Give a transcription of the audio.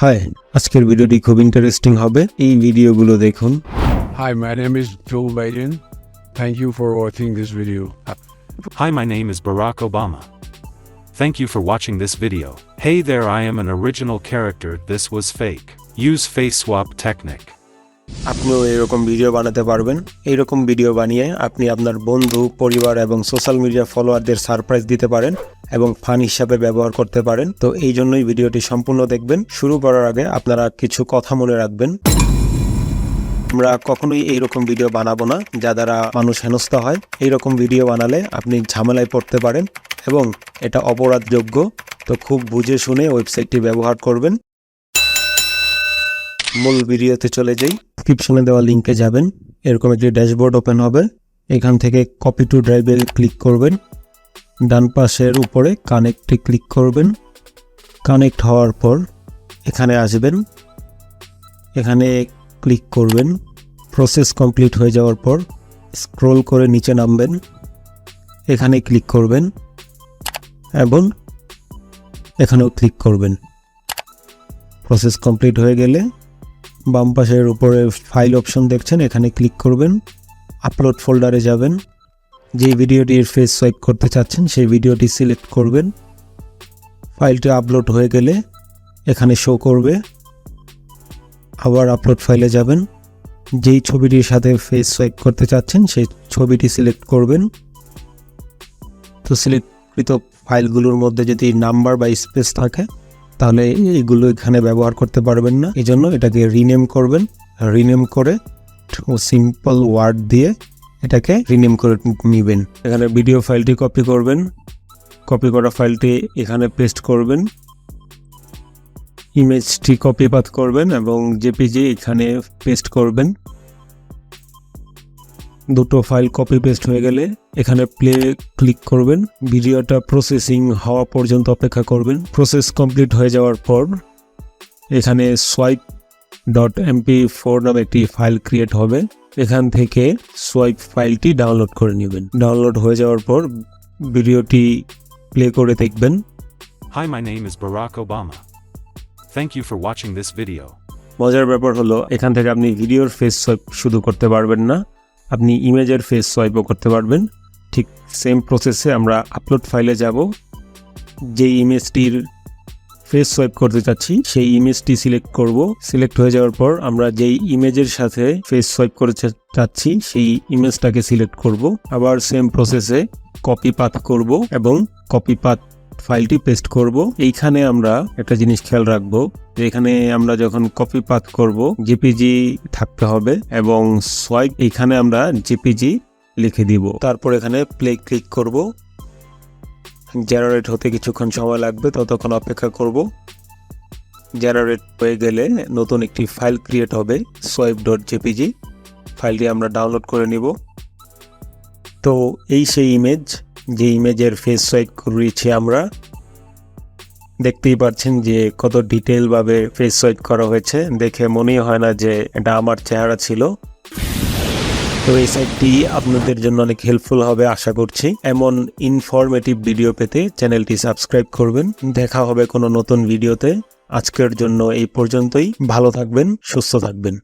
High, আজকের ভিডিওটি খুব ইন্টারেস্টিং হবে। এই ভিডিওগুলো দেখুন। Hi, my name is Joe Biden. Thank you for watching this video. Hi, my name is Barack Obama. Thank you for watching this video. Hey there, I am an original character. This was fake. Use face swap technique. আপনিও এরকম video বানাতে পারবেন। এইরকম video বানিয়ে আপনি আপনার বন্ধু, পরিবার এবং সোশ্যাল মিডিয়া ফলোয়ারদের সারপ্রাইজ দিতে পারেন এবং ফান হিসাবে ব্যবহার করতে পারেন। তো এই জন্যই ভিডিওটি সম্পূর্ণ দেখবেন। শুরু করার আগে আপনারা কিছু কথা মনে রাখবেন। আমরা কখনোই এইরকম ভিডিও বানাবো না যা দ্বারা মানুষ হেনস্থা হয়। এইরকম ভিডিও বানালে আপনি ঝামেলায় পড়তে পারেন এবং এটা অপরাধযোগ্য। তো খুব বুঝে শুনে ওয়েবসাইটটি ব্যবহার করবেন। মূল ভিডিওতে চলে যাই। ডেসক্রিপশনে দেওয়া লিঙ্কে যাবেন। এরকম একটি ড্যাশবোর্ড ওপেন হবে। এখান থেকে কপি টু ড্রাইভে ক্লিক করবেন। ডান পাশের উপরে কানেক্টে ক্লিক করবেন। কানেক্ট হওয়ার পর এখানে আসবেন। এখানে ক্লিক করবেন। প্রসেস কমপ্লিট হয়ে যাওয়ার পর স্ক্রল করে নিচে নামবেন। এখানে ক্লিক করবেন এবং এখানেও ক্লিক করবেন। প্রসেস কমপ্লিট হয়ে গেলে বাম পাশের উপরে ফাইল অপশন দেখছেন, এখানে ক্লিক করবেন। আপলোড ফোল্ডারে যাবেন। যে ভিডিওটির ফেস সোয়াইপ করতে চাচ্ছেন সেই ভিডিওটি সিলেক্ট করবেন। ফাইলটি আপলোড হয়ে গেলে এখানে শো করবে। আবার আপলোড ফাইলে যাবেন। যেই ছবিটির সাথে ফেস সোয়াইপ করতে চাচ্ছেন সেই ছবিটি সিলেক্ট করবেন। তো সিলেক্টকৃত ফাইলগুলোর মধ্যে যদি নাম্বার বা স্পেস থাকে তাহলে এগুলো এখানে ব্যবহার করতে পারবেন না। এই জন্য এটাকে রিনেম করবেন। রিনেম করে সিম্পল ওয়ার্ড দিয়ে এটাকে রিনেম করে নেবেন। এখানে ভিডিও ফাইলটি কপি করবেন। কপি করা ফাইলটি এখানে পেস্ট করবেন। ইমেজটি কপি পাত করবেন এবং জেপিজি এখানে পেস্ট করবেন। দুটো ফাইল কপি পেস্ট হয়ে গেলে এখানে প্লে ক্লিক করবেন। ভিডিওটা প্রসেসিং হওয়া পর্যন্ত অপেক্ষা করবেন। প্রসেস কমপ্লিট হয়ে যাওয়ার পর এখানে swipe.mp4 নামে একটি ফাইল ক্রিয়েট হবে। এখান থেকে সোয়াইপ ফাইলটি ডাউনলোড করে নেবেন। ডাউনলোড হয়ে যাওয়ার পর ভিডিওটি প্লে করে দেখবেন। Hi, my name is Barack Obama. Thank you for watching this video. মজার ব্যাপার হলো এখান থেকে আপনি ভিডিওর ফেস সোয়াইপ শুধু করতে পারবেন না, আপনি ইমেজের ফেস সোয়াইপও করতে পারবেন। ঠিক সেম প্রসেসে আমরা আপলোড ফাইলে যাব। যেই ইমেজটির ফেস সোয়াইপ করতে চাচ্ছি সেই ইমেজটি সিলেক্ট করব। সিলেক্ট হয়ে যাওয়ার পর আমরা যেই ইমেজের সাথে ফেস সোয়াইপ করতে চাচ্ছি সেই ইমেজটাকে সিলেক্ট করব। আবার সেম প্রসেসে কপি পাথ করব এবং কপি পাথ ফাইলটি পেস্ট করব। এইখানে আমরা একটা জিনিস খেয়াল রাখবো, এখানে আমরা যখন কপি পাথ করব জেপিজি থাকতে হবে এবং সোয়াইপ এইখানে আমরা জেপিজি লিখে দিব। তারপর এখানে প্লে ক্লিক করব। জেনারেট হতে কিছুক্ষণ সময় লাগবে, ততক্ষণ অপেক্ষা করব। জেনারেট হয়ে গেলে নতুন একটি ফাইল ক্রিয়েট হবে swipe.jpg। ফাইলটি আমরা ডাউনলোড করে নিব। তো এই সেই ইমেজ, যে ইমেজের ফেস সোয়াইপ করেছি আমরা। দেখতেই পাচ্ছেন যে কত ডিটেইল ভাবে ফেস সোয়াইপ করা হয়েছে। দেখে মনেই হয় না যে এটা আমার চেহারা ছিল। তো এই সাইটটি আপনাদের জন্য অনেক হেল্পফুল হবে আশা করছি। এমন ইনফরমেটিভ ভিডিও পেতে চ্যানেলটি সাবস্ক্রাইব করবেন। দেখা হবে কোনো নতুন ভিডিওতে। আজকের জন্য এই পর্যন্তই। ভালো থাকবেন, সুস্থ থাকবেন।